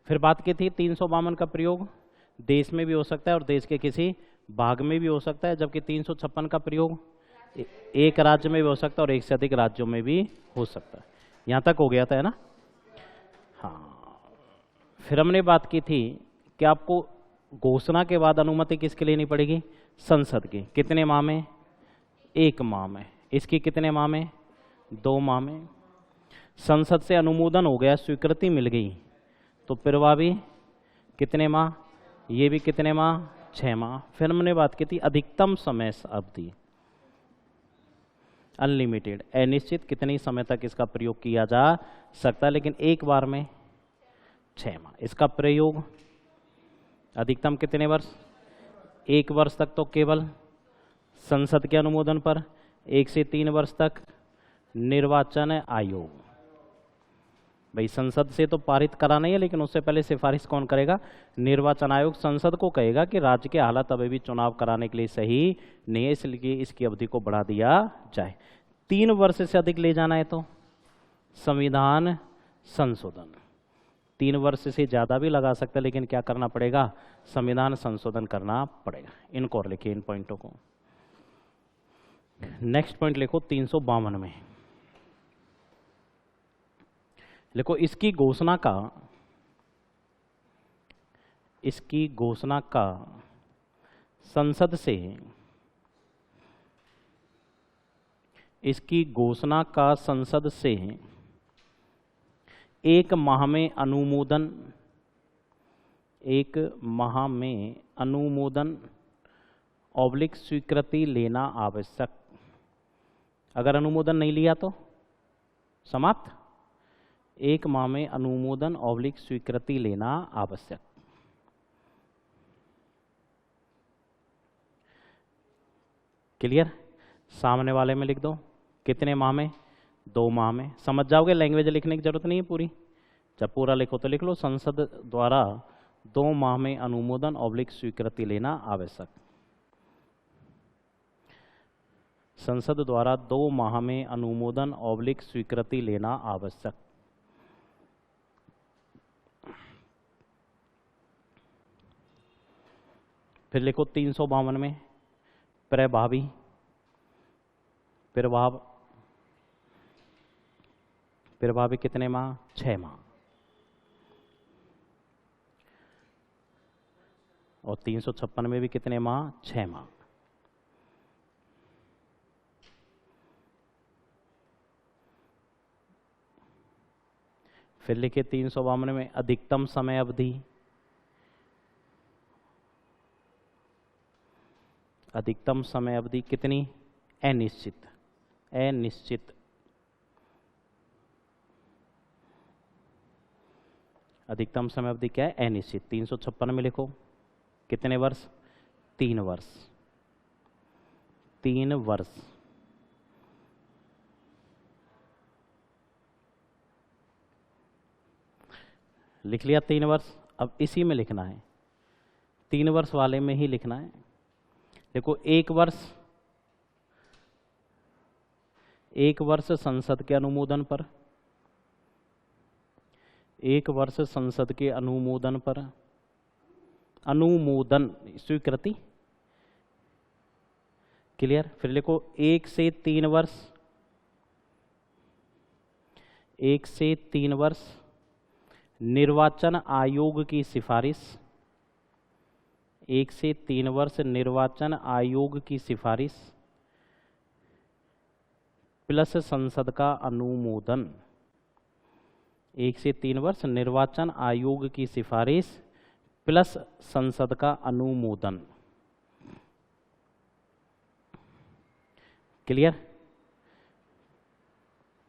फिर बात की थी 352 का प्रयोग देश में भी हो सकता है और देश के किसी भाग में भी हो सकता है, जबकि 356 का प्रयोग एक राज्य में भी हो सकता है और एक से अधिक राज्यों में भी हो सकता है। यहाँ तक हो गया था, है ना? हाँ। फिर हमने बात की थी कि आपको घोषणा के बाद अनुमति किसके लेनी पड़ेगी? संसद की। कितने माह में? 1 माह में। इसकी कितने माह में? 2 माह में। संसद से अनुमोदन हो गया, स्वीकृति मिल गई, तो फिर वह भी कितने माह? ये भी कितने माह? 6 माह। फिर हमने बात की थी अधिकतम समय अवधि, अनलिमिटेड, अनिश्चित, कितनी समय तक इसका प्रयोग किया जा सकता है, लेकिन एक बार में 6 माह। इसका प्रयोग अधिकतम कितने वर्ष? 1 वर्ष तक तो केवल संसद के अनुमोदन पर, 1 से 3 वर्ष तक निर्वाचन आयोग। भाई संसद से तो पारित कराना ही है, लेकिन उससे पहले सिफारिश कौन करेगा? निर्वाचन आयोग संसद को कहेगा कि राज्य के हालात अभी भी चुनाव कराने के लिए सही नहीं है, इसलिए इसकी अवधि को बढ़ा दिया जाए। 3 वर्ष से अधिक ले जाना है तो संविधान संशोधन। 3 वर्ष से ज़्यादा भी लगा सकते हैं, लेकिन क्या करना पड़ेगा? संविधान संशोधन करना पड़ेगा। इनको और लिखिए, इन पॉइंटों को। नेक्स्ट पॉइंट लिखो 352 में। देखो, इसकी घोषणा का संसद से, इसकी घोषणा का संसद से 1 माह में अनुमोदन, 1 माह में अनुमोदन ऑब्लिक स्वीकृति लेना आवश्यक। अगर अनुमोदन नहीं लिया तो समाप्त। 1 माह में अनुमोदन ऑब्लिक स्वीकृति लेना आवश्यक। क्लियर? सामने वाले में लिख दो कितने माह में? 2 माह में। समझ जाओगे, लैंग्वेज लिखने की जरूरत नहीं है पूरी। जब पूरा लिखो तो लिख लो, संसद द्वारा 2 माह में अनुमोदन ऑब्लिक स्वीकृति लेना आवश्यक। संसद द्वारा 2 माह में अनुमोदन ऑब्लिक स्वीकृति लेना आवश्यक। फिर लिखो 352 में प्रभावी, प्रभावी कितने माह? 6 माह। और 356 में भी कितने माह? 6 माह। फिर लिखे 352 में अधिकतम समय अवधि, अधिकतम समय अवधि कितनी? अनिश्चित, अनिश्चित। अधिकतम समय अवधि क्या है? अनिश्चित। 356 में लिखो कितने वर्ष? 3 वर्ष, 3 वर्ष। लिख लिया 3 वर्ष। अब इसी में लिखना है, 3 वर्ष वाले में ही लिखना है। देखो, 1 वर्ष संसद के अनुमोदन पर, 1 वर्ष संसद के अनुमोदन पर, अनुमोदन स्वीकृति। क्लियर? फिर लिखो 1 से 3 वर्ष, 1 से 3 वर्ष निर्वाचन आयोग की सिफारिश, 1 से 3 वर्ष निर्वाचन आयोग की सिफारिश प्लस संसद का अनुमोदन। 1 से 3 वर्ष निर्वाचन आयोग की सिफारिश प्लस संसद का अनुमोदन। क्लियर?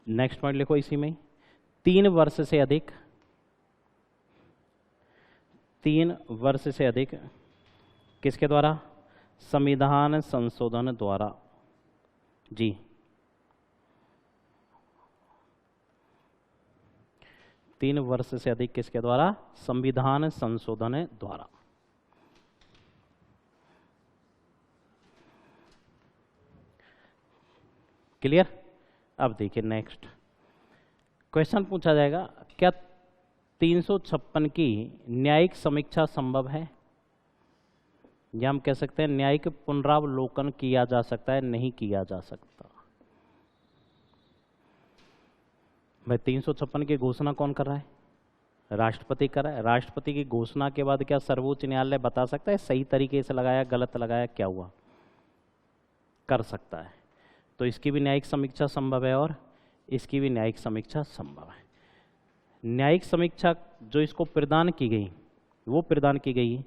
नेक्स्ट पॉइंट लिखो इसी में, 3 वर्ष से अधिक, 3 वर्ष से अधिक किसके द्वारा? संविधान संशोधन द्वारा। जी, 3 वर्ष से अधिक किसके द्वारा? संविधान संशोधन द्वारा। क्लियर? अब देखिए नेक्स्ट क्वेश्चन पूछा जाएगा, क्या 356 की न्यायिक समीक्षा संभव है, या हम कह सकते हैं न्यायिक पुनरावलोकन किया जा सकता है, नहीं किया जा सकता। भाई 356 की घोषणा कौन कर रहा है? राष्ट्रपति कर रहा है। राष्ट्रपति की घोषणा के बाद क्या सर्वोच्च न्यायालय बता सकता है सही तरीके से लगाया, गलत लगाया, क्या हुआ? कर सकता है। तो इसकी भी न्यायिक समीक्षा संभव है और इसकी भी न्यायिक समीक्षा संभव है। न्यायिक समीक्षा जो इसको प्रदान की गई, वो प्रदान की गई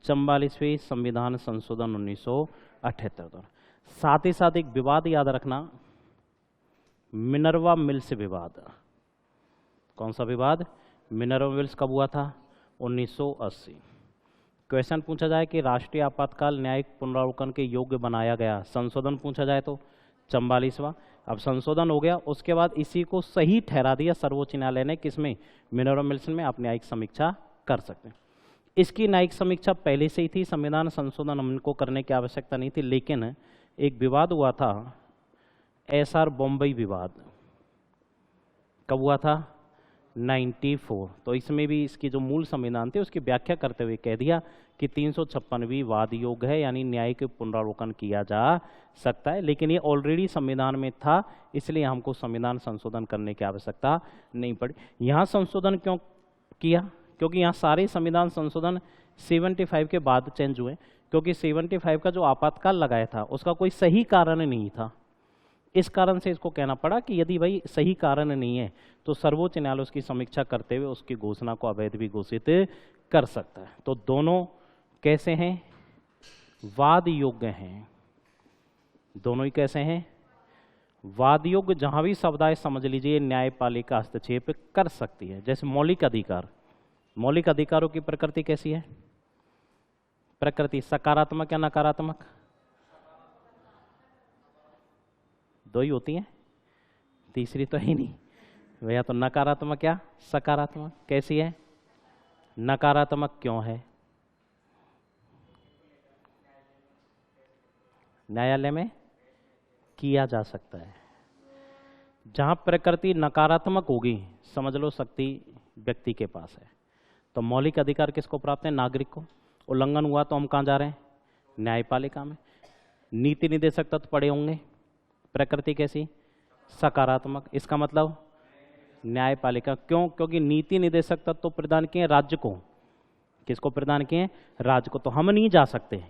44वें संविधान संशोधन 1978 द्वारा। साथ ही साथ एक विवाद याद रखना, मिनर्वा मिल्स विवाद। कौन सा विवाद? मिनर्वा मिल्स कब हुआ था? 1980। क्वेश्चन पूछा जाए कि राष्ट्रीय आपातकाल न्यायिक पुनरावलोकन के योग्य बनाया गया, संशोधन पूछा जाए तो 44वां। अब संशोधन हो गया, उसके बाद इसी को सही ठहरा दिया सर्वोच्च न्यायालय ने, किसमें? मिनर्वा मिल्स में आप न्यायिक समीक्षा कर सकते हैं। इसकी न्यायिक समीक्षा पहले से ही थी, संविधान संशोधन हमको करने की आवश्यकता नहीं थी, लेकिन एक विवाद हुआ था, एसआर बॉम्बई विवाद। कब हुआ था? 94। तो इसमें भी इसकी जो मूल संविधान थे उसकी व्याख्या करते हुए कह दिया कि 356 भी वाद योग्य है, यानी न्यायिक पुनरावलोकन किया जा सकता है, लेकिन ये ऑलरेडी संविधान में था, इसलिए हमको संविधान संशोधन करने की आवश्यकता नहीं पड़ी। यहाँ संशोधन क्यों किया? क्योंकि यहाँ सारे संविधान संशोधन 75 के बाद चेंज हुए, क्योंकि 75 का जो आपातकाल लगाया था उसका कोई सही कारण नहीं था। इस कारण से इसको कहना पड़ा कि यदि भाई सही कारण नहीं है तो सर्वोच्च न्यायालय उसकी समीक्षा करते हुए उसकी घोषणा को अवैध भी घोषित कर सकता है। तो दोनों कैसे हैं? वाद योग्य हैं। दोनों ही कैसे हैं? वाद योग्य। जहां भी शब्द आए समझ लीजिए न्यायपालिका हस्तक्षेप कर सकती है। जैसे मौलिक अधिकार, मौलिक अधिकारों की प्रकृति कैसी है? प्रकृति सकारात्मक या नकारात्मक? दो ही होती हैं, तीसरी तो है नहीं भैया। तो नकारात्मक या सकारात्मक? कैसी है? नकारात्मक क्यों है? न्यायालय में किया जा सकता है। जहां प्रकृति नकारात्मक होगी समझ लो शक्ति व्यक्ति के पास है। तो मौलिक अधिकार किसको प्राप्त है? नागरिक को। उल्लंघन हुआ तो हम कहाँ जा रहे हैं? न्यायपालिका में। नीति निदेशक तत्व पड़े होंगे, प्रकृति कैसी? सकारात्मक। इसका मतलब न्यायपालिका। क्यों? क्योंकि नीति निदेशक तत्व तो प्रदान किए राज्य को। किसको प्रदान किए? राज्य को। तो हम नहीं जा सकते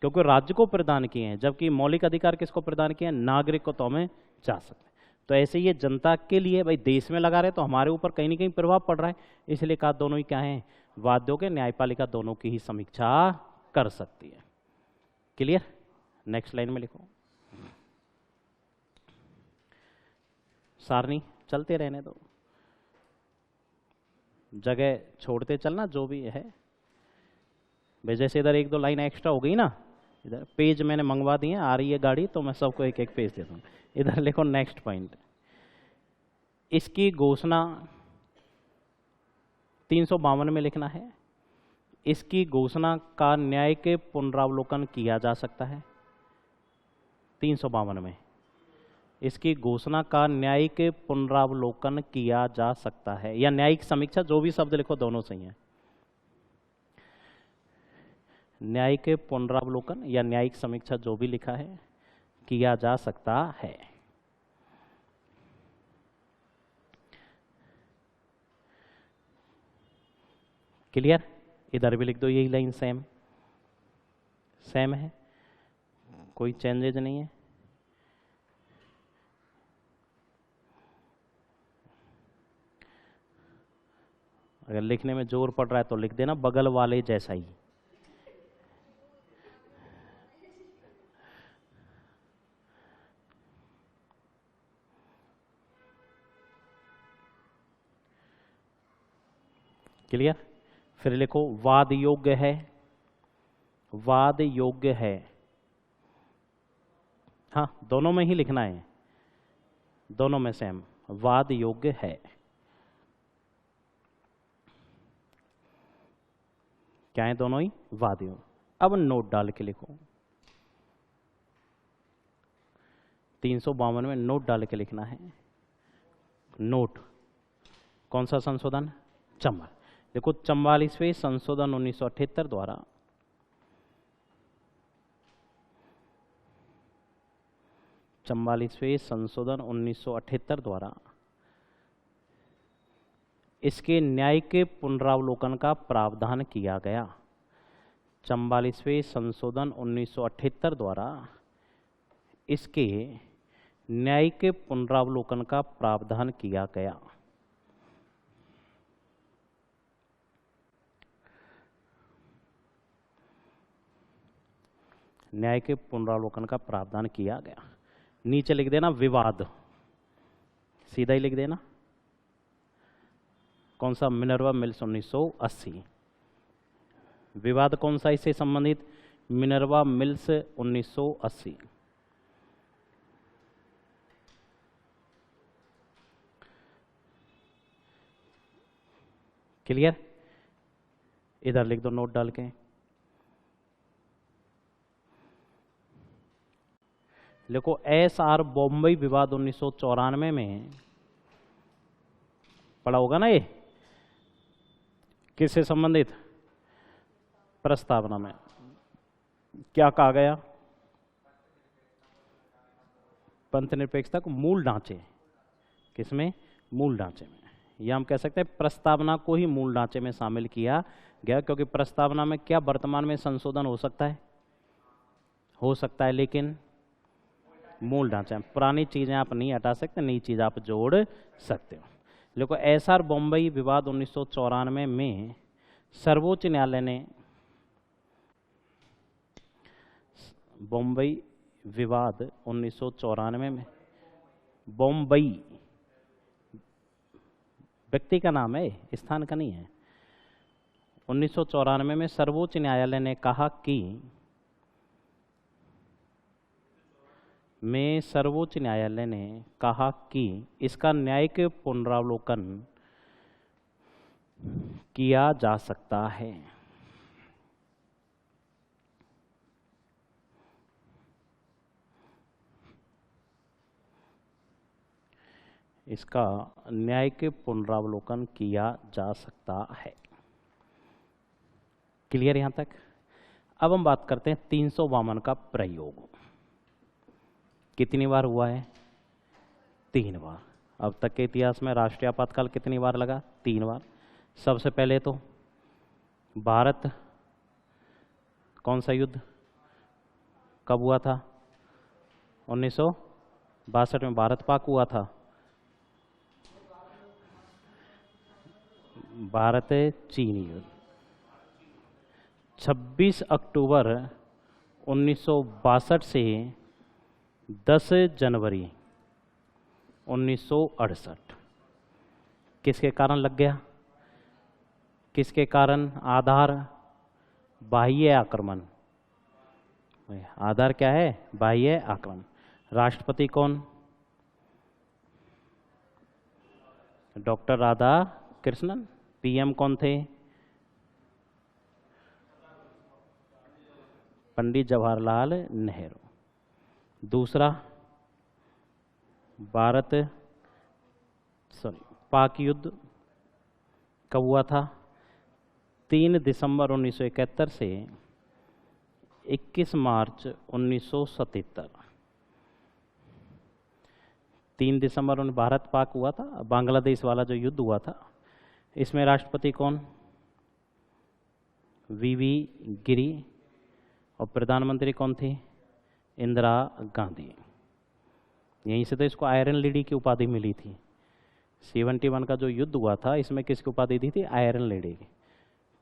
क्योंकि राज्य को प्रदान किए हैं, जबकि मौलिक अधिकार किसको प्रदान किए? नागरिक को। तो हमें जा सकते। तो ऐसे ये जनता के लिए, भाई देश में लगा रहे तो हमारे ऊपर कहीं ना कहीं प्रभाव पड़ रहा है, इसलिए कहा दोनों ही क्या है? वाद्यों के। न्यायपालिका दोनों की ही समीक्षा कर सकती है। क्लियर? नेक्स्ट लाइन में लिखो। सारणी चलते रहने दो, जगह छोड़ते चलना जो भी है। भाई जैसे इधर एक दो लाइन एक्स्ट्रा हो गई ना, इधर पेज मैंने मंगवा दिए, आ रही है गाड़ी तो मैं सबको एक एक पेज देता हूँ। इधर लिखो नेक्स्ट पॉइंट। इसकी घोषणा 352 में लिखना है। इसकी घोषणा का न्यायिक पुनरावलोकन किया जा सकता है। 352 में इसकी घोषणा का न्यायिक पुनरावलोकन किया जा सकता है, या न्यायिक समीक्षा, जो भी शब्द लिखो दोनों सही है। न्यायिक पुनरावलोकन या न्यायिक समीक्षा जो भी लिखा है किया जा सकता है। क्लियर? इधर भी लिख दो यही लाइन, सेम सेम है, कोई चेंजेज नहीं है। अगर लिखने में जोर पड़ रहा है तो लिख देना बगल वाले जैसा ही। क्लियर? फिर लिखो वाद योग्य है। वाद योग्य है, हाँ दोनों में ही लिखना है, दोनों में सेम। वाद योग्य है। क्या है? दोनों ही वाद योग्य। अब नोट डाल के लिखो। 352 में नोट डाल के लिखना है। नोट कौन सा संशोधन? देखो 44वें संशोधन 1978 द्वारा संशोधन 1978 द्वारा इसके न्यायिक पुनरावलोकन का प्रावधान किया गया। 44वें संशोधन 1978 द्वारा इसके न्यायिक पुनरावलोकन का प्रावधान किया गया। न्याय के पुनरावलोकन का प्रावधान किया गया। नीचे लिख देना विवाद, सीधा ही लिख देना। कौन सा? Minerva mills 1980। विवाद कौन सा इससे संबंधित? Minerva mills 1980। क्लियर? इधर लिख दो नोट डाल के। देखो SR बॉम्बई विवाद 1994 में पढ़ा होगा ना, ये किससे संबंधित? प्रस्तावना में क्या कहा गया? पंथ निरपेक्षता को मूल ढांचे, किसमें? मूल ढांचे में। या हम कह सकते हैं प्रस्तावना को ही मूल ढांचे में शामिल किया गया, क्योंकि प्रस्तावना में क्या वर्तमान में संशोधन हो सकता है? हो सकता है, लेकिन मूल ढांचा, पुरानी चीजें आप नहीं हटा सकते, नई चीज आप जोड़ सकते हो। देखो SR बॉम्बई विवाद 1994 में सर्वोच्च न्यायालय ने, बॉम्बई विवाद 1994 में, बॉम्बई व्यक्ति का नाम है, स्थान का नहीं है। 1994 में सर्वोच्च न्यायालय ने कहा कि सर्वोच्च न्यायालय ने कहा कि इसका न्यायिक पुनरावलोकन किया जा सकता है। इसका न्यायिक पुनरावलोकन किया जा सकता है। क्लियर यहां तक? अब हम बात करते हैं 352 का प्रयोग। कितनी बार हुआ है? 3 बार। अब तक के इतिहास में राष्ट्रीय आपातकाल कितनी बार लगा? 3 बार। सबसे पहले तो भारत, कौन सा युद्ध कब हुआ था? 1962 में भारत पाक हुआ था। भारत चीन युद्ध 26 अक्टूबर 1962 से 10 जनवरी 1968। किसके कारण लग गया? किसके कारण? आधार बाह्य आक्रमण। आधार क्या है? बाह्य आक्रमण। राष्ट्रपति कौन? डॉक्टर राधा कृष्णन। PM कौन थे? पंडित जवाहरलाल नेहरू। दूसरा, पाक युद्ध कब हुआ था? 3 दिसंबर 1971 से 21 मार्च 1977। 3 दिसंबर में भारत पाक हुआ था। बांग्लादेश वाला जो युद्ध हुआ था, इसमें राष्ट्रपति कौन? VV गिरी। और प्रधानमंत्री कौन थी? इंदिरा गांधी। यहीं से तो इसको आयरन लेडी की उपाधि मिली थी। 71 का जो युद्ध हुआ था, इसमें किसकी उपाधि दी थी? आयरन लेडी की।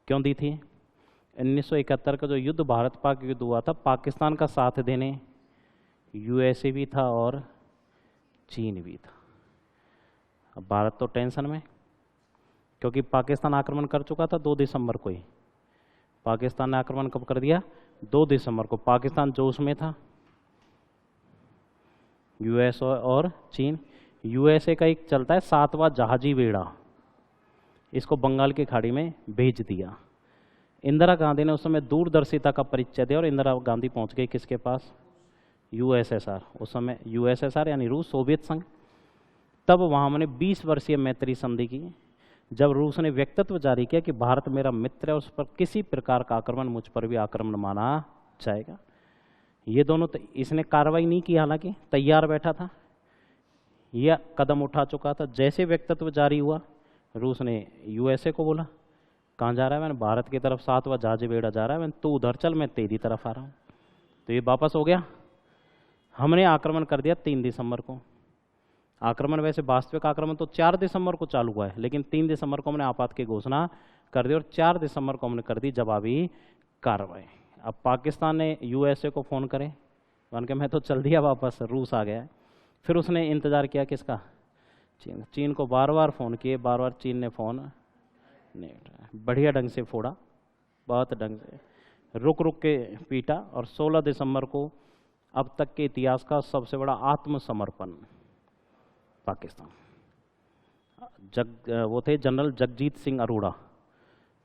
क्यों दी थी? 1971 का जो युद्ध, भारत पाक युद्ध हुआ था, पाकिस्तान का साथ देने USA भी था और चीन भी था। अब भारत तो टेंशन में, क्योंकि पाकिस्तान आक्रमण कर चुका था 2 दिसंबर को ही। पाकिस्तान ने आक्रमण कब कर दिया? 2 दिसंबर को। पाकिस्तान जोश में था। US और चीन। USA का एक चलता है 7वां जहाजी बेड़ा, इसको बंगाल की खाड़ी में भेज दिया। इंदिरा गांधी ने उस समय दूरदर्शिता का परिचय दिया और इंदिरा गांधी पहुंच गई किसके पास? USSR। उस समय USSR यानी रूस, सोवियत संघ। तब वहां हमने 20 वर्षीय मैत्री संधि की, जब रूस ने व्यक्तित्व जारी किया कि भारत मेरा मित्र है, उस पर किसी प्रकार का आक्रमण, मुझ पर भी आक्रमण माना जाएगा। ये दोनों इसने कार्रवाई नहीं की, हालांकि तैयार बैठा था, यह कदम उठा चुका था। जैसे व्यक्तित्व जारी हुआ, रूस ने यूएसए को बोला, कहाँ जा रहा है? मैंने भारत की तरफ 7वां जहाज बेड़ा जा रहा है, मैंने तू उधर चल, मैं तेरी तरफ आ रहा हूँ। तो ये वापस हो गया। हमने आक्रमण कर दिया 3 दिसंबर को। आक्रमण वैसे वास्तविक आक्रमण तो 4 दिसंबर को चालू हुआ है, लेकिन 3 दिसंबर को हमने आपात की घोषणा कर दी और 4 दिसंबर को हमने कर दी जवाबी कार्रवाई। अब पाकिस्तान ने यूएसए को फ़ोन करे, मान के मैं तो चल दिया वापस, रूस आ गया है। फिर उसने इंतज़ार किया किसका? चीन को बार बार फ़ोन किए, बार बार चीन ने फ़ोन नहीं उठाया। बढ़िया ढंग से फोड़ा, बहुत ढंग से रुक रुक के पीटा, और 16 दिसंबर को अब तक के इतिहास का सबसे बड़ा आत्मसमर्पण पाकिस्तान। वो थे जनरल जगजीत सिंह अरोड़ा,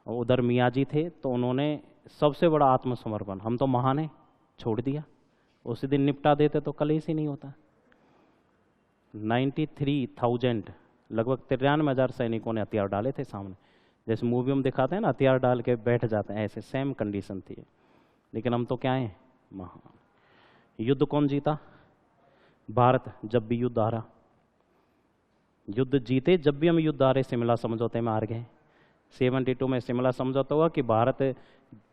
उधर मियाजी थे, तो उन्होंने सबसे बड़ा आत्मसमर्पण, हम तो महान है, छोड़ दिया। उसी दिन निपटा देते तो कलेश ही नहीं होता। 93,000 लगभग 93,000 सैनिकों ने हथियार डाले थे सामने, जैसे मूवी में दिखाते हैं ना, हथियार डाल के बैठ जाते हैं, ऐसे सेम कंडीशन थी। लेकिन हम तो क्या हैं? महान। युद्ध कौन जीता? भारत। जब भी युद्ध हारा, युद्ध जीते जब भी हम युद्ध हारे, शिमला समझौते में हार गए। 72 में शिमला समझौता हुआ कि भारत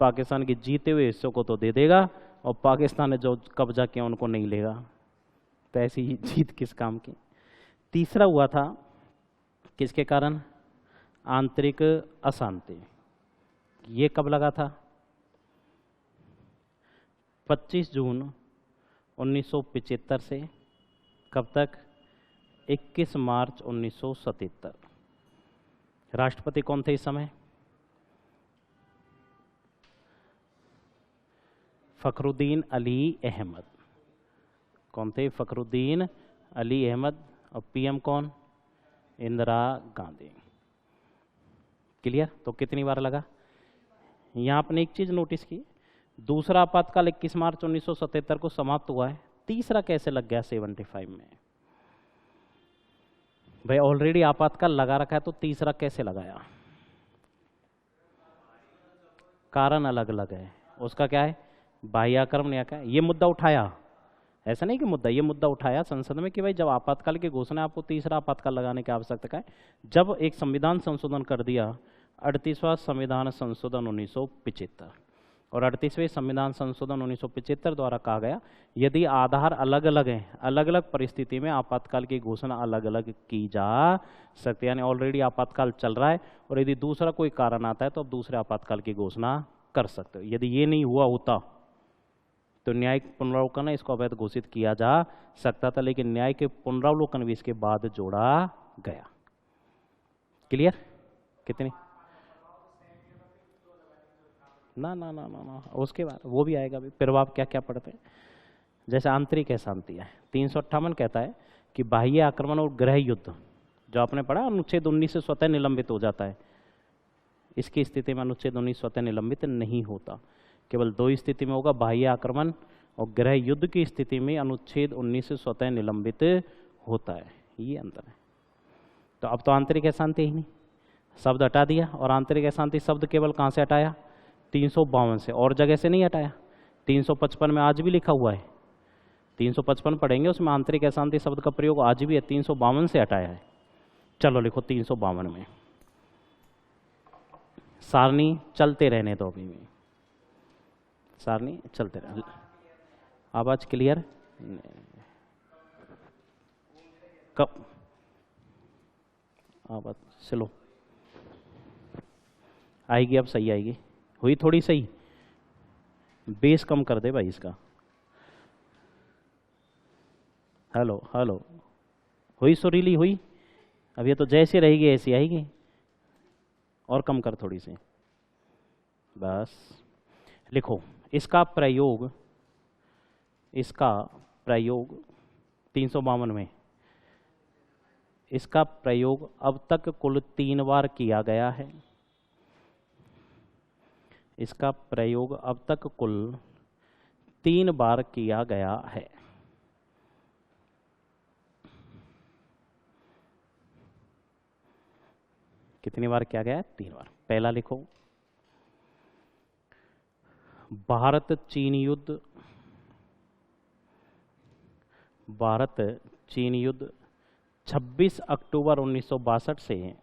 पाकिस्तान के जीते हुए हिस्सों को तो दे देगा, और पाकिस्तान ने जो कब्जा किया उनको नहीं लेगा। तो ऐसी ही जीत किस काम की? तीसरा हुआ था किसके कारण? आंतरिक अशांति। ये कब लगा था? 25 जून 1975 से कब तक? 21 मार्च 1977। राष्ट्रपति कौन थे इस समय? फखरुद्दीन अली अहमद। कौन थे? फखरुद्दीन अली अहमद। और पीएम कौन? इंदिरा गांधी। क्लियर? तो कितनी बार लगा? यहाँ आपने एक चीज नोटिस की, दूसरा आपातकाल 21 मार्च 1977 को समाप्त हुआ है, तीसरा कैसे लग गया 75 में? भाई ऑलरेडी आपातकाल लगा रखा है, तो तीसरा कैसे लगाया? कारण अलग अलग है। उसका क्या है? बाह्य आक्रमण या क्या? ये मुद्दा उठाया, ऐसा नहीं कि मुद्दा, ये मुद्दा उठाया संसद में कि भाई जब आपातकाल की घोषणा, आपको तीसरा आपातकाल लगाने की आवश्यकता है। जब एक संविधान संशोधन कर दिया, 38वां संविधान संशोधन 1975, और 38वें संविधान संशोधन 1975 द्वारा कहा गया यदि आधार अलग अलग हैं, अलग अलग परिस्थिति में आपातकाल की घोषणा अलग अलग की जा सकती है। यानी ऑलरेडी आपातकाल चल रहा है, और यदि दूसरा कोई कारण आता है तो आप दूसरे आपातकाल की घोषणा कर सकते हो। यदि ये नहीं हुआ होता तो न्यायिक पुनरावलोकन इसको अवैध घोषित किया जा सकता था, लेकिन न्याय के पुनरावलोकन भी इसके बाद जोड़ा गया। क्लियर? कितनी? ना ना ना ना ना, उसके बाद वो भी आएगा भी। फिर आप क्या क्या पढ़ते हैं? जैसे आंतरिक अशांति है, 358 कहता है कि बाह्य आक्रमण और गृह युद्ध, जो आपने पढ़ा अनुच्छेद 19 से स्वतः निलंबित हो जाता है। इसकी स्थिति में अनुच्छेद 19 स्वतः निलंबित नहीं होता, केवल 2 स्थिति में होगा, बाह्य आक्रमण और गृह युद्ध की स्थिति में अनुच्छेद 19 से स्वतः निलंबित होता है। ये अंतर है। तो अब तो आंतरिक अशांति ही नहीं, शब्द हटा दिया, और आंतरिक अशांति शब्द केवल कहाँ से हटाया? 352 से, और जगह से नहीं हटाया। 355 में आज भी लिखा हुआ है, 355 पढ़ेंगे, उसमें आंतरिक अशांति शब्द का प्रयोग आज भी है, 352 से हटाया है। चलो लिखो 352 में, सारणी चलते रहने दो, अभी भी सारणी चलते रहने। आवाज क्लियर? कब आवाज चलो आएगी? अब सही आएगी? हुई थोड़ी सही? बेस कम कर दे भाई इसका। हेलो हेलो, हुई सुरीली? हुई? अब ये तो जैसी रहेगी ऐसी आएगी, और कम कर थोड़ी सी, बस। लिखो इसका प्रयोग 352 में, इसका प्रयोग अब तक कुल 3 बार किया गया है। इसका प्रयोग अब तक कुल 3 बार किया गया है। कितनी बार किया गया है? 3 बार। पहला लिखो, भारत चीन युद्ध, भारत चीन युद्ध 26 अक्टूबर 1962 से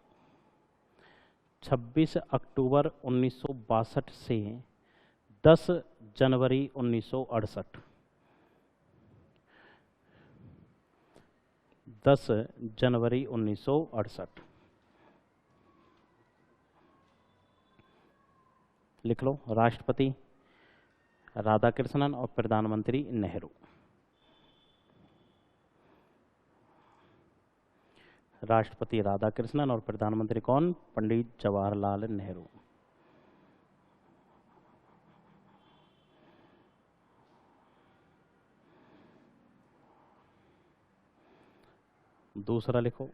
26 अक्टूबर 1962 से 10 जनवरी 1968, 10 जनवरी 1968 लिख लो। राष्ट्रपति राधाकृष्णन और प्रधानमंत्री नेहरू। राष्ट्रपति राधाकृष्णन और प्रधानमंत्री कौन? पंडित जवाहरलाल नेहरू। दूसरा लिखो,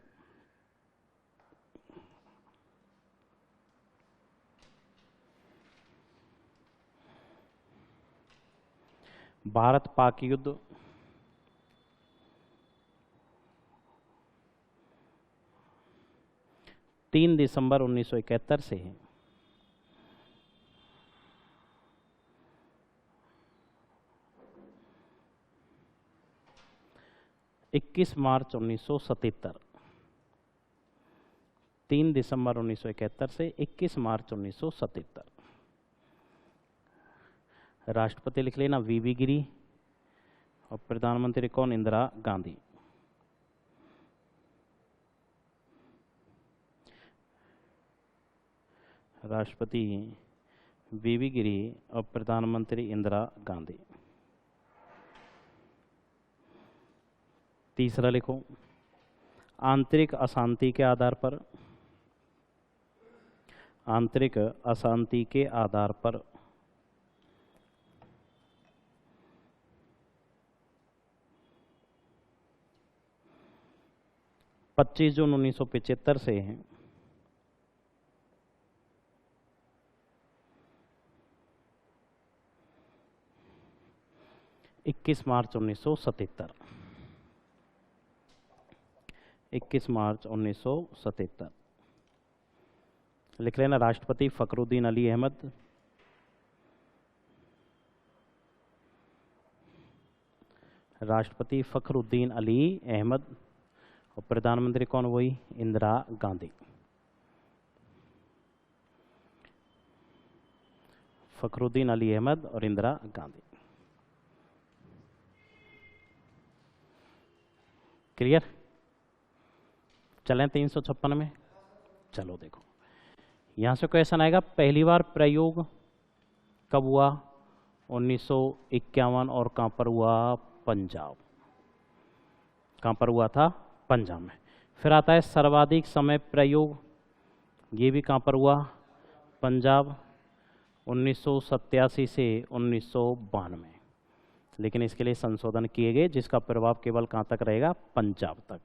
भारत पाक युद्ध 3 दिसंबर 1971 से 21 मार्च 1977। 3 दिसंबर 1971 से 21 मार्च 1977। राष्ट्रपति लिख लेना वीवी गिरी और प्रधानमंत्री कौन? इंदिरा गांधी। राष्ट्रपति वीवी गिरी और प्रधानमंत्री इंदिरा गांधी। तीसरा लिखो, आंतरिक अशांति के आधार पर, आंतरिक अशांति के आधार पर 25 जून 1975 से 21 मार्च 1977। 21 मार्च 1977 लिख लेना। राष्ट्रपति फखरुद्दीन अली अहमद, राष्ट्रपति फखरुद्दीन अली अहमद और प्रधानमंत्री कौन? वही इंदिरा गांधी। फखरुद्दीन अली अहमद और इंदिरा गांधी। क्लियर? चलें 356 में। चलो देखो, यहां से क्वेश्चन आएगा, पहली बार प्रयोग कब हुआ? 1951। और कहां पर हुआ? पंजाब। कहां पर हुआ था? पंजाब में। फिर आता है सर्वाधिक समय प्रयोग, ये भी कहां पर हुआ? पंजाब, 1987 से 1992। लेकिन इसके लिए संशोधन किए गए, जिसका प्रभाव केवल कहां तक रहेगा? पंजाब तक।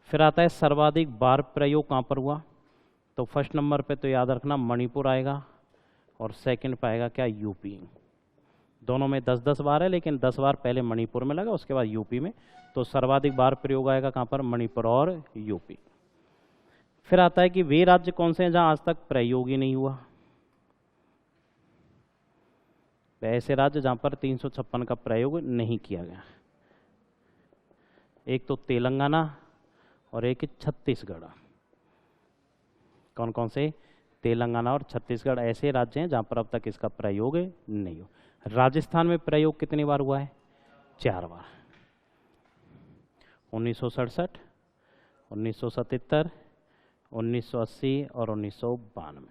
फिर आता है सर्वाधिक बार प्रयोग कहां पर हुआ? तो फर्स्ट नंबर पे तो याद रखना मणिपुर आएगा, और सेकंड पे आएगा क्या? यूपी। दोनों में 10-10 बार है, लेकिन 10 बार पहले मणिपुर में लगा, उसके बाद यूपी में। तो सर्वाधिक बार प्रयोग आएगा कहां पर? मणिपुर और यूपी। फिर आता है कि वे राज्य कौन से हैं जहां आज तक प्रयोग ही नहीं हुआ? ऐसे राज्य जहां पर 356 का प्रयोग नहीं किया गया। एक तो तेलंगाना और एक छत्तीसगढ़। कौन कौन से? तेलंगाना और छत्तीसगढ़ ऐसे राज्य हैं जहां पर अब तक इसका प्रयोग नहीं हुआ। राजस्थान में प्रयोग कितनी बार हुआ है? 4 बार। 1967, 1977, 1980 और 1992।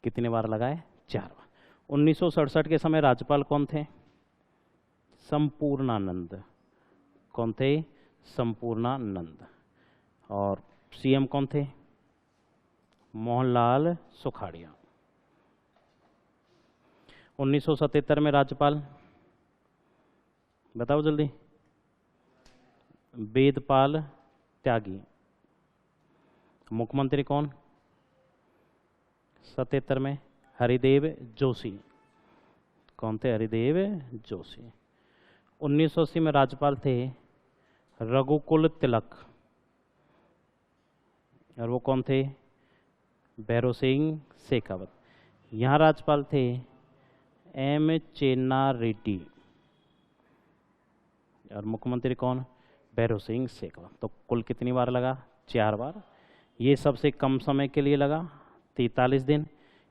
कितने बार लगा है? 4 बार। 1967 के समय राज्यपाल कौन थे? संपूर्णानंद। कौन थे? संपूर्णानंद। और सीएम कौन थे? मोहनलाल सुखाड़िया। 1977 में राज्यपाल बताओ जल्दी। वेदपाल त्यागी। मुख्यमंत्री कौन? 77 में हरिदेव जोशी। कौन थे? हरिदेव जोशी। 1980 में राज्यपाल थे रघुकुल तिलक, और वो कौन थे? भैरव सिंह शेखावत। यहाँ राज्यपाल थे एम चेन्ना रेड्डी और मुख्यमंत्री कौन? भैरव सिंह शेखावत। तो कुल कितनी बार लगा? 4 बार। ये सबसे कम समय के लिए लगा 43 दिन,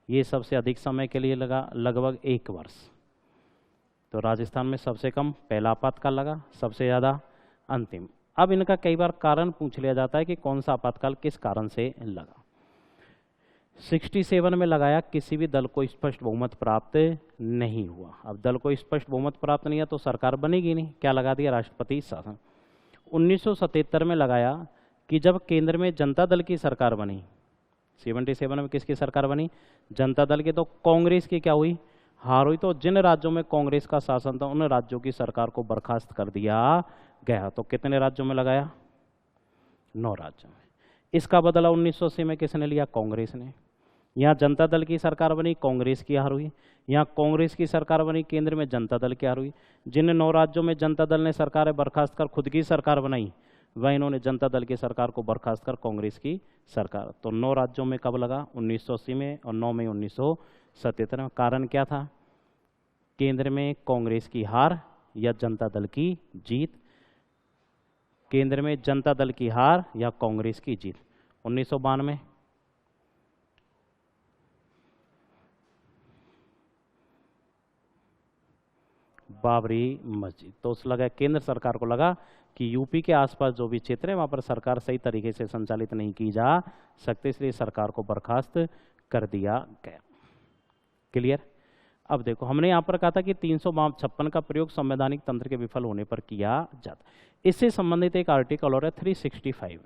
ये सबसे अधिक समय के लिए लगा लगभग 1 वर्ष। तो राजस्थान में सबसे कम पहला आपातकाल लगा, सबसे ज़्यादा अंतिम। अब इनका कई बार कारण पूछ लिया जाता है कि कौन सा आपातकाल किस कारण से लगा। 67 में लगाया, किसी भी दल को स्पष्ट बहुमत प्राप्त नहीं हुआ। अब दल को स्पष्ट बहुमत प्राप्त नहीं है तो सरकार बनेगी नहीं, क्या लगा दिया? राष्ट्रपति शासन। 1977 में लगाया कि जब केंद्र में जनता दल की सरकार बनी, 77 में किसकी सरकार बनी? जनता दल की। तो कांग्रेस की क्या हुई? हार हुई। तो जिन राज्यों में कांग्रेस का शासन था उन राज्यों की सरकार को बर्खास्त कर दिया गया। तो कितने राज्यों में लगाया? 9 राज्यों में। इसका बदला 1980 में किसने लिया? कांग्रेस ने। यहाँ जनता दल की सरकार बनी, कांग्रेस की हार हुई। यहाँ कांग्रेस की सरकार बनी, केंद्र में जनता दल की हार हुई। जिन 9 राज्यों में जनता दल ने सरकारें बर्खास्त कर खुद की सरकार बनाई, वह इन्होंने जनता दल की सरकार को बर्खास्त कर कांग्रेस की सरकार। तो 9 राज्यों में कब लगा? 1980 में, और 9 में 1977 में। कारण क्या था? केंद्र में कांग्रेस की हार या जनता दल की जीत? केंद्र में जनता दल की हार या कांग्रेस की जीत? 1992 बाबरी मस्जिद। तो उस लगा, केंद्र सरकार को लगा कि यूपी के आसपास जो भी क्षेत्र है वहाँ पर सरकार सही तरीके से संचालित नहीं की जा सकती, इसलिए सरकार को बर्खास्त कर दिया गया। क्लियर? अब देखो, हमने यहाँ पर कहा था कि 356 का प्रयोग संवैधानिक तंत्र के विफल होने पर किया जाता। इससे संबंधित एक आर्टिकल और है 365,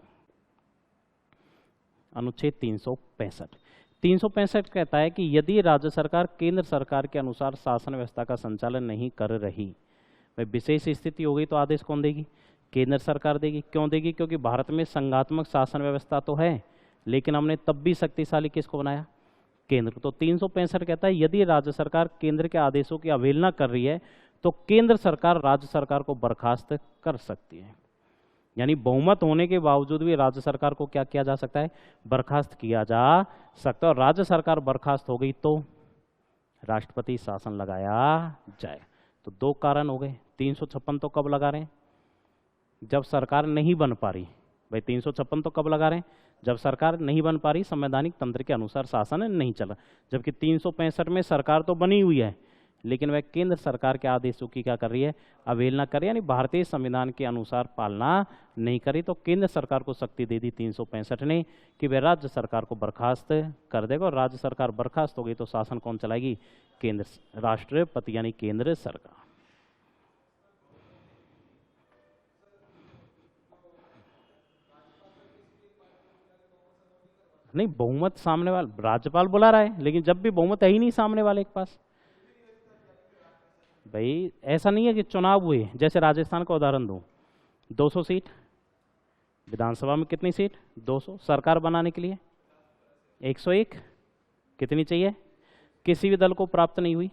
अनुच्छेद 365। 365 कहता है कि यदि राज्य सरकार केंद्र सरकार के अनुसार शासन व्यवस्था का संचालन नहीं कर रही, भाई विशेष स्थिति हो गई, तो आदेश कौन देगी? केंद्र सरकार देगी। क्यों देगी? क्योंकि भारत में संघात्मक शासन व्यवस्था तो है, लेकिन हमने तब भी शक्तिशाली किसको बनाया? केंद्र। तो 365 कहता है यदि राज्य सरकार केंद्र के आदेशों की अवहेलना कर रही है तो केंद्र सरकार राज्य सरकार को बर्खास्त कर सकती है। यानी बहुमत होने के बावजूद भी राज्य सरकार को क्या किया जा सकता है? बर्खास्त किया जा सकता है। और राज्य सरकार बर्खास्त हो गई तो राष्ट्रपति शासन लगाया जाए। तो 2 कारण हो गए। 356 तो कब लगा रहे हैं? जब सरकार नहीं बन पा रही। भाई 356 तो कब लगा रहे हैं? जब सरकार नहीं बन पा रही, संवैधानिक तंत्र के अनुसार शासन नहीं चला। जबकि 365 में सरकार तो बनी हुई है, लेकिन वह केंद्र सरकार के आदेशों की क्या कर रही है? अवहेलना कर रही है, यानी भारतीय संविधान के अनुसार पालना नहीं करी। तो केंद्र सरकार को शक्ति दे दी 365 ने कि वह राज्य सरकार को बर्खास्त कर देगा। और राज्य सरकार बर्खास्त हो गई तो शासन कौन चलाएगी? केंद्र, राष्ट्रपति यानी केंद्र सरकार। नहीं, बहुमत सामने वाला राज्यपाल बुला रहा है, लेकिन जब भी बहुमत है ही नहीं सामने वाले के पास। भाई ऐसा नहीं है कि चुनाव हुए, जैसे राजस्थान का उदाहरण दूं, 200 सीट, विधानसभा में कितनी सीट? 200। सरकार बनाने के लिए 101, कितनी चाहिए? किसी भी दल को प्राप्त नहीं हुई,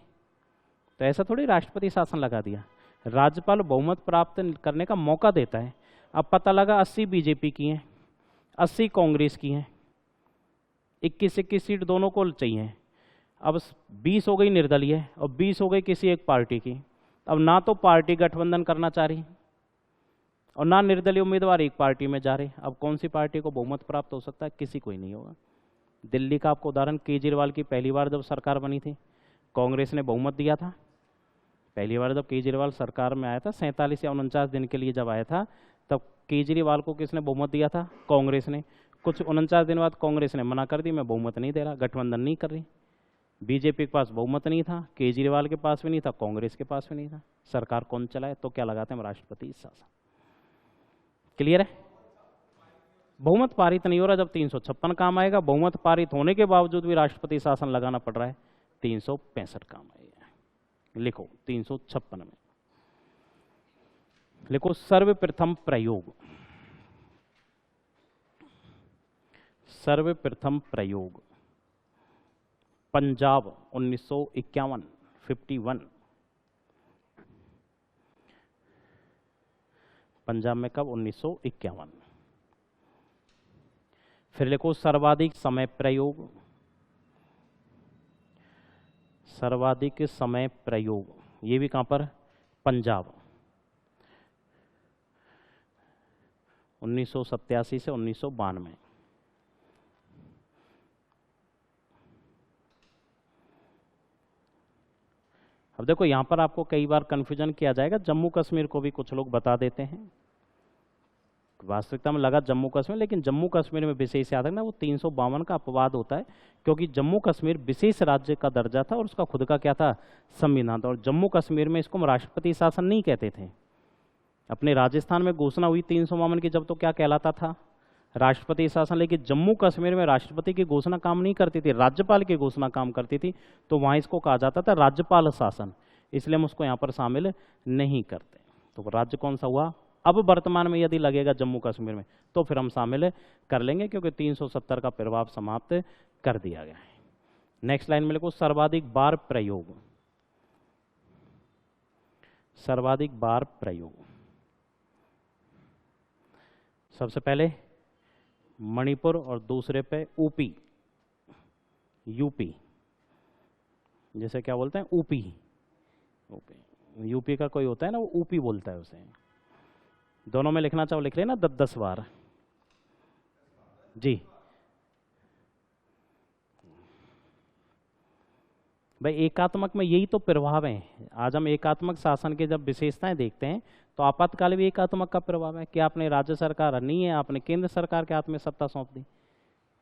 तो ऐसा थोड़ी राष्ट्रपति शासन लगा दिया। राज्यपाल बहुमत प्राप्त करने का मौका देता है। अब पता लगा 80 बीजेपी की हैं, 80 कांग्रेस की हैं, 21-21 सीट दोनों को चाहिए। अब 20 हो गई निर्दलीय और 20 हो गई किसी एक पार्टी की। अब ना तो पार्टी गठबंधन करना चाह रही और ना निर्दलीय उम्मीदवार एक पार्टी में जा रहे। अब कौन सी पार्टी को बहुमत प्राप्त हो सकता है? किसी को ही नहीं होगा। दिल्ली का आपको उदाहरण, केजरीवाल की पहली बार जब सरकार बनी थी, कांग्रेस ने बहुमत दिया था। पहली बार जब केजरीवाल सरकार में आया था, 47 या 49 दिन के लिए जब आया था, तब केजरीवाल को किसने बहुमत दिया था? कांग्रेस ने। कुछ 49 दिन बाद कांग्रेस ने मना कर दी, मैं बहुमत नहीं दे रहा, गठबंधन नहीं कर रही। बीजेपी के पास बहुमत नहीं था, केजरीवाल के पास भी नहीं था, कांग्रेस के पास भी नहीं था। सरकार कौन चलाए? तो क्या लगाते हैं? राष्ट्रपति शासन। क्लियर है? बहुमत पारित नहीं हो रहा, जब 356 काम आएगा। बहुमत पारित होने के बावजूद भी राष्ट्रपति शासन लगाना पड़ रहा है, 365 काम आएगा। लिखो 356 में लिखो सर्वप्रथम प्रयोग। सर्वप्रथम प्रयोग पंजाब 1951, 51। पंजाब में कब? 1951। फिर लिखो सर्वाधिक समय प्रयोग। सर्वाधिक समय प्रयोग, ये भी कहाँ पर, पंजाब, 1987 से 1992। अब देखो यहाँ पर आपको कई बार कंफ्यूजन किया जाएगा, जम्मू कश्मीर को भी कुछ लोग बता देते हैं, वास्तविकता में लगा जम्मू कश्मीर, लेकिन जम्मू कश्मीर में विशेष याद रखना वो 352 का अपवाद होता है, क्योंकि जम्मू कश्मीर विशेष राज्य का दर्जा था और उसका खुद का क्या था, संविधान था। और जम्मू कश्मीर में इसको हम राष्ट्रपति शासन नहीं कहते थे। अपने राजस्थान में घोषणा हुई 352 की जब, तो क्या कहलाता था, राष्ट्रपति शासन। लेकिन जम्मू कश्मीर में राष्ट्रपति की घोषणा काम नहीं करती थी, राज्यपाल की घोषणा काम करती थी, तो वहाँ इसको कहा जाता था राज्यपाल शासन, इसलिए हम उसको यहाँ पर शामिल नहीं करते। तो राज्य कौन सा हुआ, अब वर्तमान में यदि लगेगा जम्मू कश्मीर में तो फिर हम शामिल कर लेंगे, क्योंकि 370 का प्रभाव समाप्त कर दिया गया है। नेक्स्ट लाइन में लिखो सर्वाधिक बार प्रयोग, सर्वाधिक बार प्रयोग। सबसे पहले मणिपुर और दूसरे पे ऊपी, यूपी, जैसे क्या बोलते हैं ऊपी, यूपी का कोई होता है ना वो ऊपी बोलता है उसे। दोनों में लिखना चाहो लिख लेना 10-10 बार जी। भाई एकात्मक में यही तो प्रभाव है। आज हम एकात्मक शासन के जब विशेषताएं देखते हैं तो आपातकाल भी एकात्मक का प्रभाव है कि आपने राज्य सरकार नहीं है, आपने केंद्र सरकार के हाथ में सत्ता सौंप दी,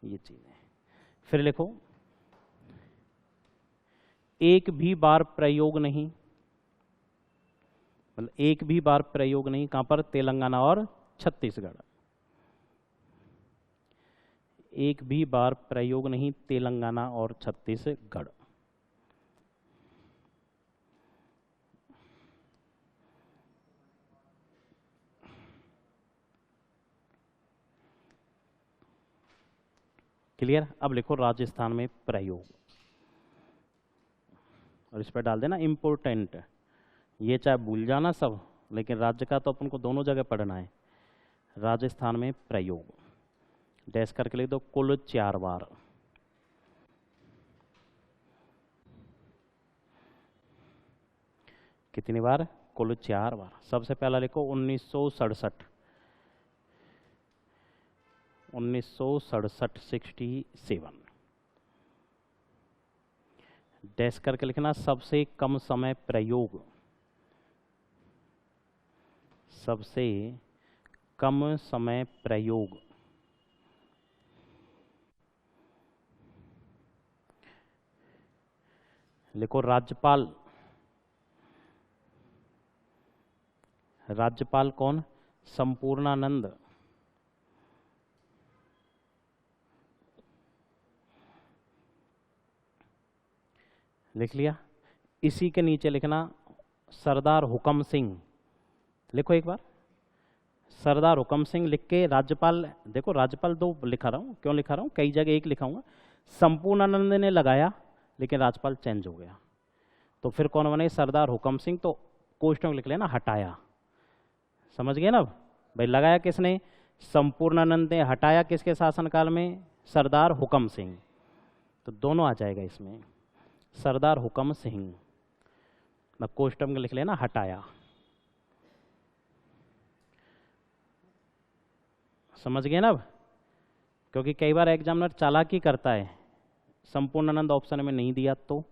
ये चीज है। फिर लिखो एक भी बार प्रयोग नहीं, मतलब एक भी बार प्रयोग नहीं, कहां पर, तेलंगाना और छत्तीसगढ़। एक भी बार प्रयोग नहीं, तेलंगाना और छत्तीसगढ़। क्लियर। अब लिखो राजस्थान में प्रयोग, और इस पर डाल देना इम्पोर्टेंट, ये चाहे भूल जाना सब, लेकिन राज्य का तो अपन को दोनों जगह पढ़ना है। राजस्थान में प्रयोग डैश करके लिख दो कुल 4 बार। कितनी बार, कुल 4 बार। सबसे पहला लिखो 1967, 67 डैश करके लिखना सबसे कम समय प्रयोग, सबसे कम समय प्रयोग। लिखो राज्यपाल, राज्यपाल कौन, संपूर्णानंद। लिख लिया। इसी के नीचे लिखना सरदार हुकम सिंह, लिखो एक बार सरदार हुकम सिंह लिख के राज्यपाल। देखो राज्यपाल 2 लिखा रहा हूं, क्यों लिखा रहा हूं, कई जगह 1 लिखाऊंगा। संपूर्णानंद ने लगाया लेकिन राज्यपाल चेंज हो गया, तो फिर कौन बने, सरदार हुकम सिंह। तो कोष्टक लिख लेना हटाया, समझ गए ना। भाई लगाया किसने, संपूर्णानंद ने, हटाया किसके शासनकाल में, सरदार हुकम सिंह। तो दोनों आ जाएगा इसमें, सरदार हुकम सिंह। कोष्टक में लिख लेना हटाया, समझ गए ना अब। क्योंकि कई बार एग्जामिनर चालाकी करता है, संपूर्णानंद ऑप्शन में नहीं दिया तो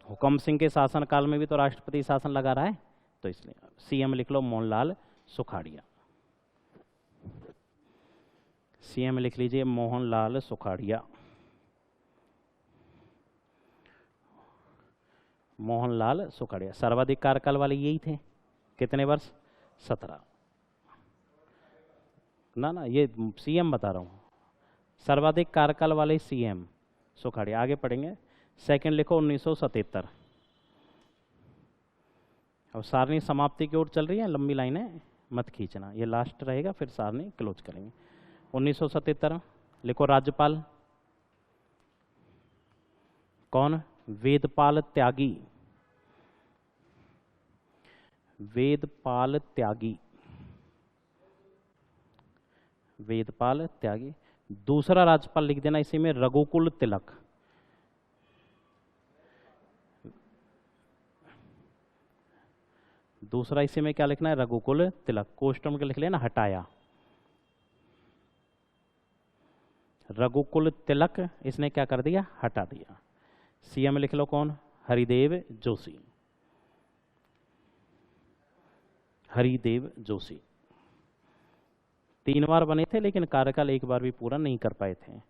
हुकम सिंह के शासनकाल में भी तो राष्ट्रपति शासन लगा रहा है, तो इसलिए सीएम लिख लो मोहनलाल सुखाड़िया। सीएम लिख लीजिए मोहनलाल सुखाड़िया, मोहनलाल सुखाड़िया। सर्वाधिक कार्यकाल वाले यही थे, कितने वर्ष, 17। ना ये सीएम बता रहा हूँ, सर्वाधिक कार्यकाल वाले सीएम सुखाड़िया। आगे पढ़ेंगे। सेकंड लिखो 1977। अब सारणी समाप्ति की ओर चल रही है, लंबी लाइनें मत खींचना, ये लास्ट रहेगा, फिर सारणी क्लोज करेंगे। 1977 लिखो राज्यपाल कौन, वेदपाल त्यागी, वेदपाल त्यागी, वेदपाल त्यागी। दूसरा राज्यपाल लिख देना इसी में रघुकुल तिलक, दूसरा इसी में क्या लिखना है, रघुकुल तिलक। कोष्टक में क्या लिख लेना, हटाया। रघुकुल तिलक इसने क्या कर दिया, हटा दिया। सीएम में लिख लो कौन, हरिदेव जोशी। हरिदेव जोशी 3 बार बने थे, लेकिन कार्यकाल एक बार भी पूरा नहीं कर पाए थे।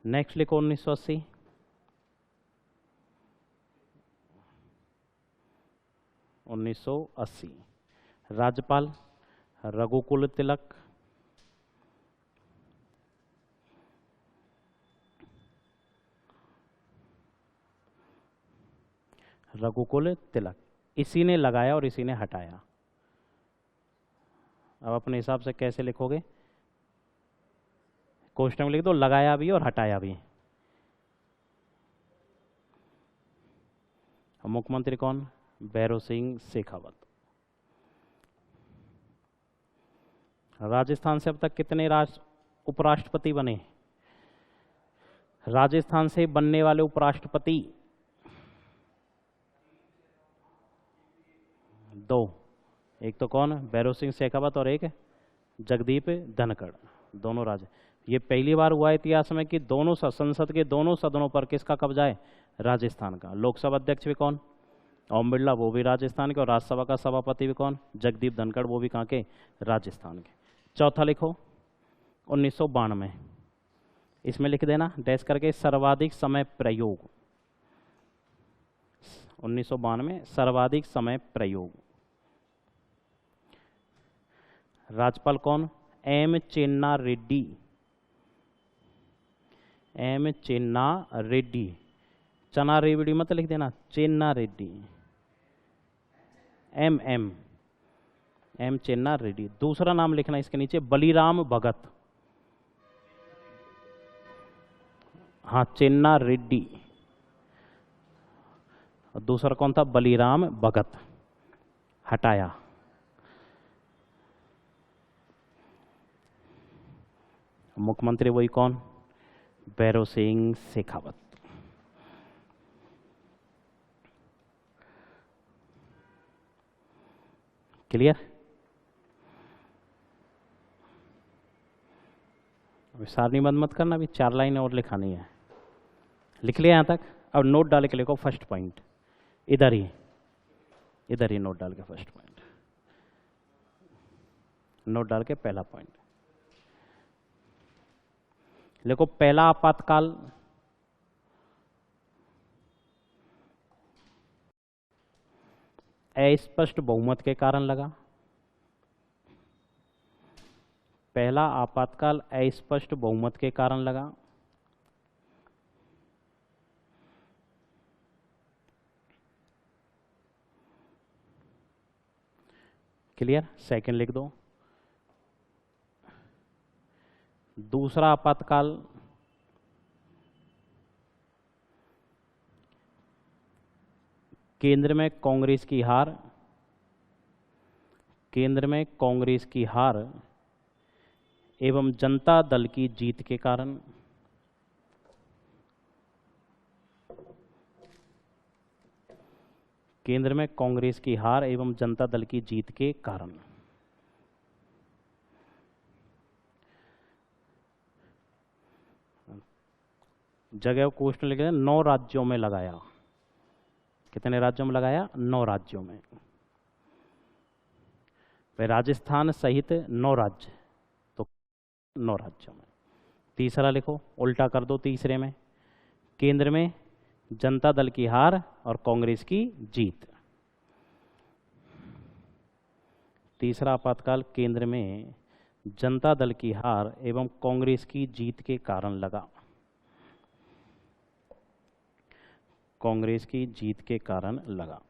नेक्स्ट लिखो 1980। राज्यपाल रघुकुल तिलक। रघुकुल तिलक इसी ने लगाया और इसी ने हटाया। अब अपने हिसाब से कैसे लिखोगे, कोष्टक में लिख दो लगाया भी और हटाया भी। मुख्यमंत्री कौन, भैरों सिंह शेखावत। राजस्थान से अब तक कितने उपराष्ट्रपति बने, राजस्थान से बनने वाले उपराष्ट्रपति 2। एक तो कौन, भैरों सिंह शेखावत, और एक जगदीप धनखड़, दोनों राज्य। ये पहली बार हुआ इतिहास में कि दोनों संसद के दोनों सदनों पर किसका कब्जा है, राजस्थान का। लोकसभा अध्यक्ष भी कौन, ओम बिरला, वो भी राजस्थान के। और राज्यसभा का सभापति भी कौन, जगदीप धनखड़, वो भी कहाँ के, राजस्थान के। चौथा लिखो 1992, इसमें लिख देना डैश करके सर्वाधिक समय प्रयोग। 1992 सर्वाधिक समय प्रयोग। राज्यपाल कौन, एम चेन्ना रेड्डी। एम चेन्ना रेड्डी, चना रेवड़ी मत लिख देना, Chenna Reddy. M M M Chenna Reddy. दूसरा नाम लिखना इसके नीचे, बलिराम भगत। हाँ, चेन्ना रेड्डी। और दूसरा कौन था, बलिराम भगत, हटाया। मुख्यमंत्री वही कौन, भैरों सिंह शेखावत। क्लियर। अभी सारणी बंद मत करना, अभी 4 लाइनें और लिखानी है। लिख लिया यहाँ तक। अब नोट डाल के लिखो फर्स्ट पॉइंट, इधर ही नोट डाल के फर्स्ट पॉइंट, नोट डाल के पहला पॉइंट लिखो। पहला आपातकाल अस्पष्ट बहुमत के कारण लगा। पहला आपातकाल अस्पष्ट बहुमत के कारण लगा। क्लियर। सेकंड लिख दो, दूसरा आपातकाल केंद्र में कांग्रेस की हार, केंद्र में कांग्रेस की हार एवं जनता दल की जीत के कारण। केंद्र में कांग्रेस की हार एवं जनता दल की जीत के कारण। जगह कोष्ट लिख दें, 9 राज्यों में लगाया। कितने राज्यों में लगाया, 9 राज्यों में। राजस्थान सहित 9 राज्य, तो 9 राज्यों में। तीसरा लिखो, उल्टा कर दो तीसरे में, केंद्र में जनता दल की हार और कांग्रेस की जीत। तीसरा आपातकाल केंद्र में जनता दल की हार एवं कांग्रेस की जीत के कारण लगा। कांग्रेस की जीत के कारण लगा।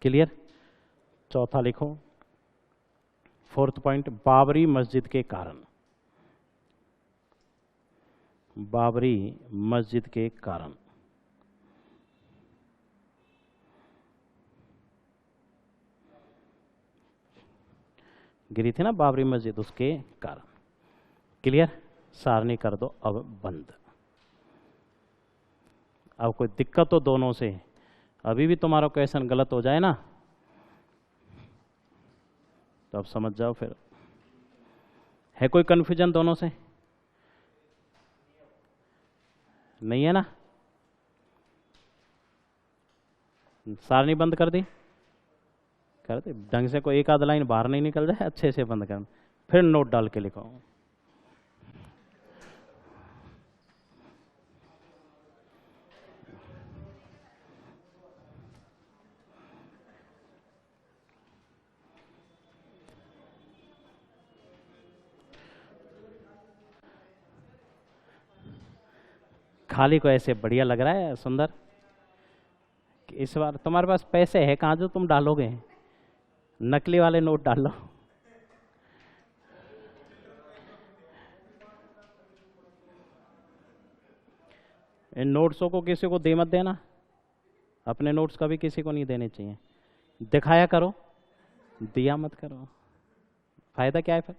क्लियर। चौथा लिखो, फोर्थ पॉइंट, बाबरी मस्जिद के कारण। बाबरी मस्जिद के कारण। गिरी थी ना बाबरी मस्जिद, उसके कारण। क्लियर? सारणी कर दो अब बंद। अब कोई दिक्कत हो दोनों से, अभी भी तुम्हारा क्वेश्चन गलत हो जाए ना तो अब समझ जाओ फिर। है कोई कंफ्यूजन दोनों से? नहीं है ना? सारणी बंद कर दी? कर दे ढंग से, कोई एक आध लाइन बाहर नहीं निकल जाए, अच्छे से बंद कर, फिर नोट डाल के लिखो। खाली को ऐसे बढ़िया लग रहा है, सुंदर। इस बार तुम्हारे पास पैसे है कहाँ जो तुम डालोगे? नकली वाले नोट डाल लो। इन नोट्सों को किसी को दे मत देना, अपने नोट्स कभी किसी को नहीं देने चाहिए। दिखाया करो, दिया मत करो। फायदा क्या है फिर?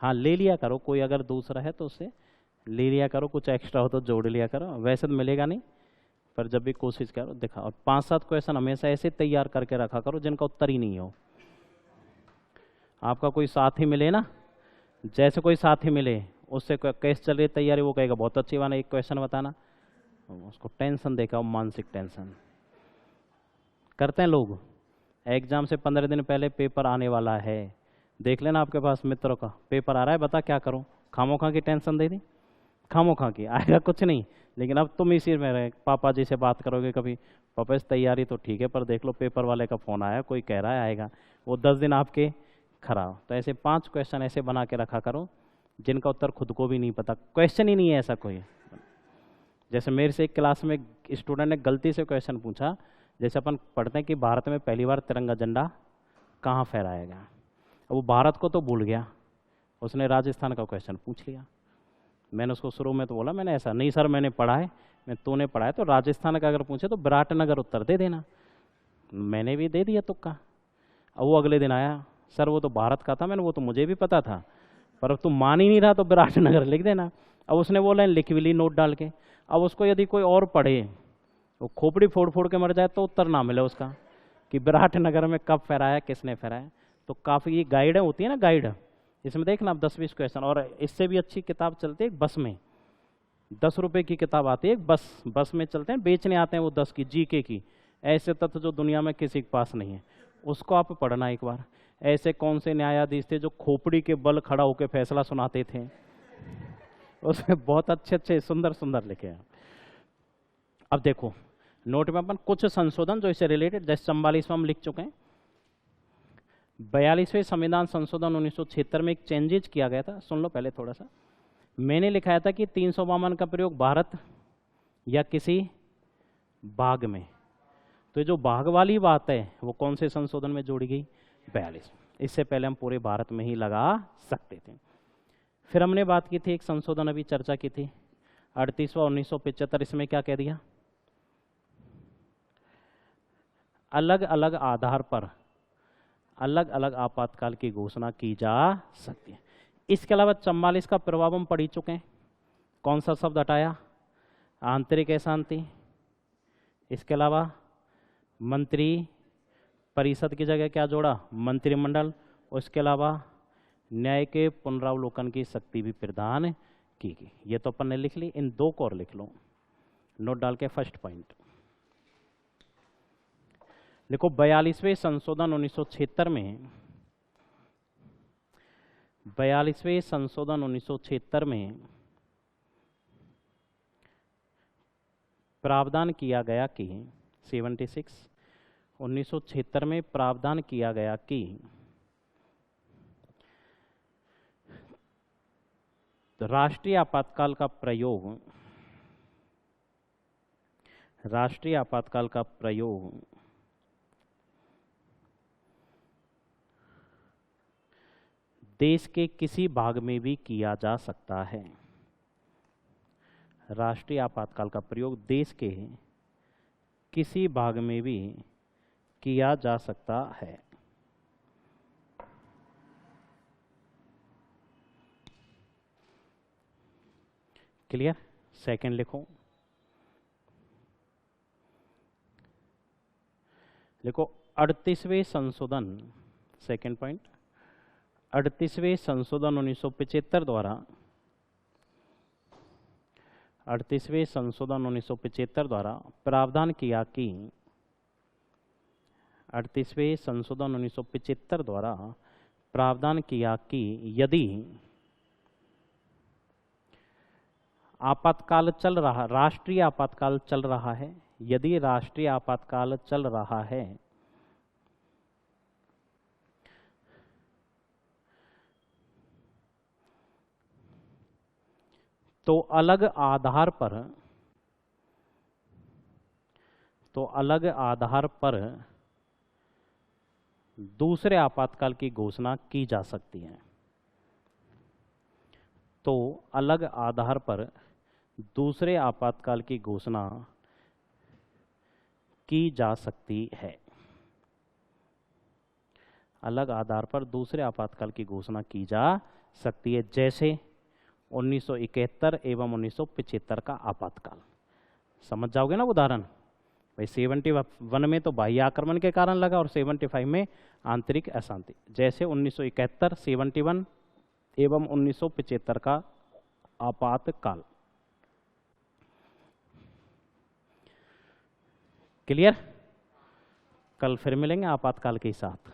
हाँ ले लिया करो, कोई अगर दूसरा है तो उससे ले लिया करो, कुछ एक्स्ट्रा हो तो जोड़ लिया करो, वैसे तो मिलेगा नहीं, पर जब भी कोशिश करो दिखाओ। और 5-7 क्वेश्चन हमेशा ऐसे तैयार करके रखा करो जिनका उत्तर ही नहीं हो। आपका कोई साथी मिले ना, जैसे कोई साथी मिले उससे कैसे चल रही तैयारी, वो कहेगा बहुत अच्छी बात है, एक क्वेश्चन बताना, उसको टेंशन देखा, मानसिक टेंशन करते हैं लोग। एग्जाम से 15 दिन पहले पेपर आने वाला है, देख लेना आपके पास मित्रों का पेपर आ रहा है, बता क्या करूं, खामोखा की टेंशन दे दी, खामोखा की, आएगा कुछ नहीं। लेकिन अब तुम इसी में रहे, पापा जी से बात करोगे कभी, पापा इस तैयारी तो ठीक है पर देख लो पेपर वाले का फ़ोन आया, कोई कह रहा है आएगा, वो 10 दिन आपके खराब। तो ऐसे 5 क्वेश्चन ऐसे बना के रखा करो जिनका उत्तर खुद को भी नहीं पता, क्वेश्चन ही नहीं है ऐसा कोई। जैसे मेरे से एक क्लास में स्टूडेंट ने गलती से क्वेश्चन पूछा, जैसे अपन पढ़ते हैं कि भारत में पहली बार तिरंगा झंडा कहाँ फहराया गया, वो भारत को तो भूल गया, उसने राजस्थान का क्वेश्चन पूछ लिया। मैंने उसको शुरू में तो बोला, मैंने ऐसा नहीं सर मैंने पढ़ा है, मैं तूने पढ़ा है तो राजस्थान का अगर पूछे तो विराटनगर उत्तर दे देना। मैंने भी दे दिया तुक्का। अब वो अगले दिन आया, सर वो तो भारत का था, मैंने वो तो मुझे भी पता था, पर अब तू मान ही नहीं रहा तो विराटनगर लिख देना। अब उसने वो लाइन लिख भी ली नोट डाल के। अब उसको यदि कोई और पढ़े, वो खोपड़ी फोड़ फोड़ के मर जाए तो उत्तर ना मिले उसका कि विराटनगर में कब फहराया, किसने फहराया। तो काफ़ी ये गाइड होती है ना, गाइड, इसमें देखना आप 10-20 क्वेश्चन। और इससे भी अच्छी किताब चलती है बस में, 10 रुपए की किताब आती है, बस में चलते हैं, बेचने आते हैं वो 10 की, जीके की, ऐसे तथ्य जो दुनिया में किसी के पास नहीं है, उसको आप पढ़ना एक बार। ऐसे कौन से न्यायाधीश थे जो खोपड़ी के बल खड़ा होकर फैसला सुनाते थे, उसमें बहुत अच्छे अच्छे सुंदर सुंदर लिखे हैं। अब देखो नोट में अपन कुछ संशोधन जो इससे रिलेटेड, जैसे 44वां हम लिख चुके हैं, 42वें संविधान संशोधन 1976 में एक चेंजेज किया गया था, सुन लो पहले थोड़ा सा। मैंने लिखाया था कि 352 का प्रयोग भारत या किसी भाग में, तो जो भाग वाली बात है वो कौन से संशोधन में जोड़ी गई? 42। इससे पहले हम पूरे भारत में ही लगा सकते थे। फिर हमने बात की थी, एक संशोधन अभी चर्चा की थी 38वां 1975, इसमें क्या कह दिया? अलग अलग आधार पर अलग अलग आपातकाल की घोषणा की जा सकती है। इसके अलावा 44 का प्रभाव हम पढ़ चुके हैं, कौन सा शब्द हटाया? आंतरिक अशांति। इसके अलावा मंत्री परिषद की जगह क्या जोड़ा? मंत्रिमंडल। उसके अलावा न्याय के पुनरावलोकन की शक्ति भी प्रदान की गई। ये तो अपन ने लिख ली, इन 2 को और लिख लो नोट डाल के। फर्स्ट पॉइंट देखो, 42वें संशोधन 1976 में, 42वें संशोधन 1976 में प्रावधान किया गया कि 1976 में प्रावधान किया गया कि राष्ट्रीय आपातकाल का प्रयोग देश के किसी भाग में भी किया जा सकता है। राष्ट्रीय आपातकाल का प्रयोग देश के किसी भाग में भी किया जा सकता है। क्लियर। सेकंड लिखो, देखो 38वें संशोधन, सेकंड पॉइंट, 38वें संशोधन 1975 द्वारा, 38वें संशोधन 1975 द्वारा प्रावधान किया कि 38वें संशोधन 1975 द्वारा प्रावधान किया कि यदि आपातकाल चल रहा, राष्ट्रीय आपातकाल चल रहा है, यदि राष्ट्रीय आपातकाल चल रहा है तो अलग आधार पर दूसरे आपातकाल की घोषणा की जा सकती है। तो अलग आधार पर दूसरे आपातकाल की घोषणा की जा सकती है। अलग आधार पर दूसरे आपातकाल की घोषणा की जा सकती है, जैसे 1971 एवं 1975 का आपातकाल। समझ जाओगे ना उदाहरण भाई। 71 में तो बाह्य आक्रमण के कारण लगा और 75 में आंतरिक अशांति, जैसे 1971, 71 एवं 1975 का आपातकाल। क्लियर। कल फिर मिलेंगे आपातकाल के साथ।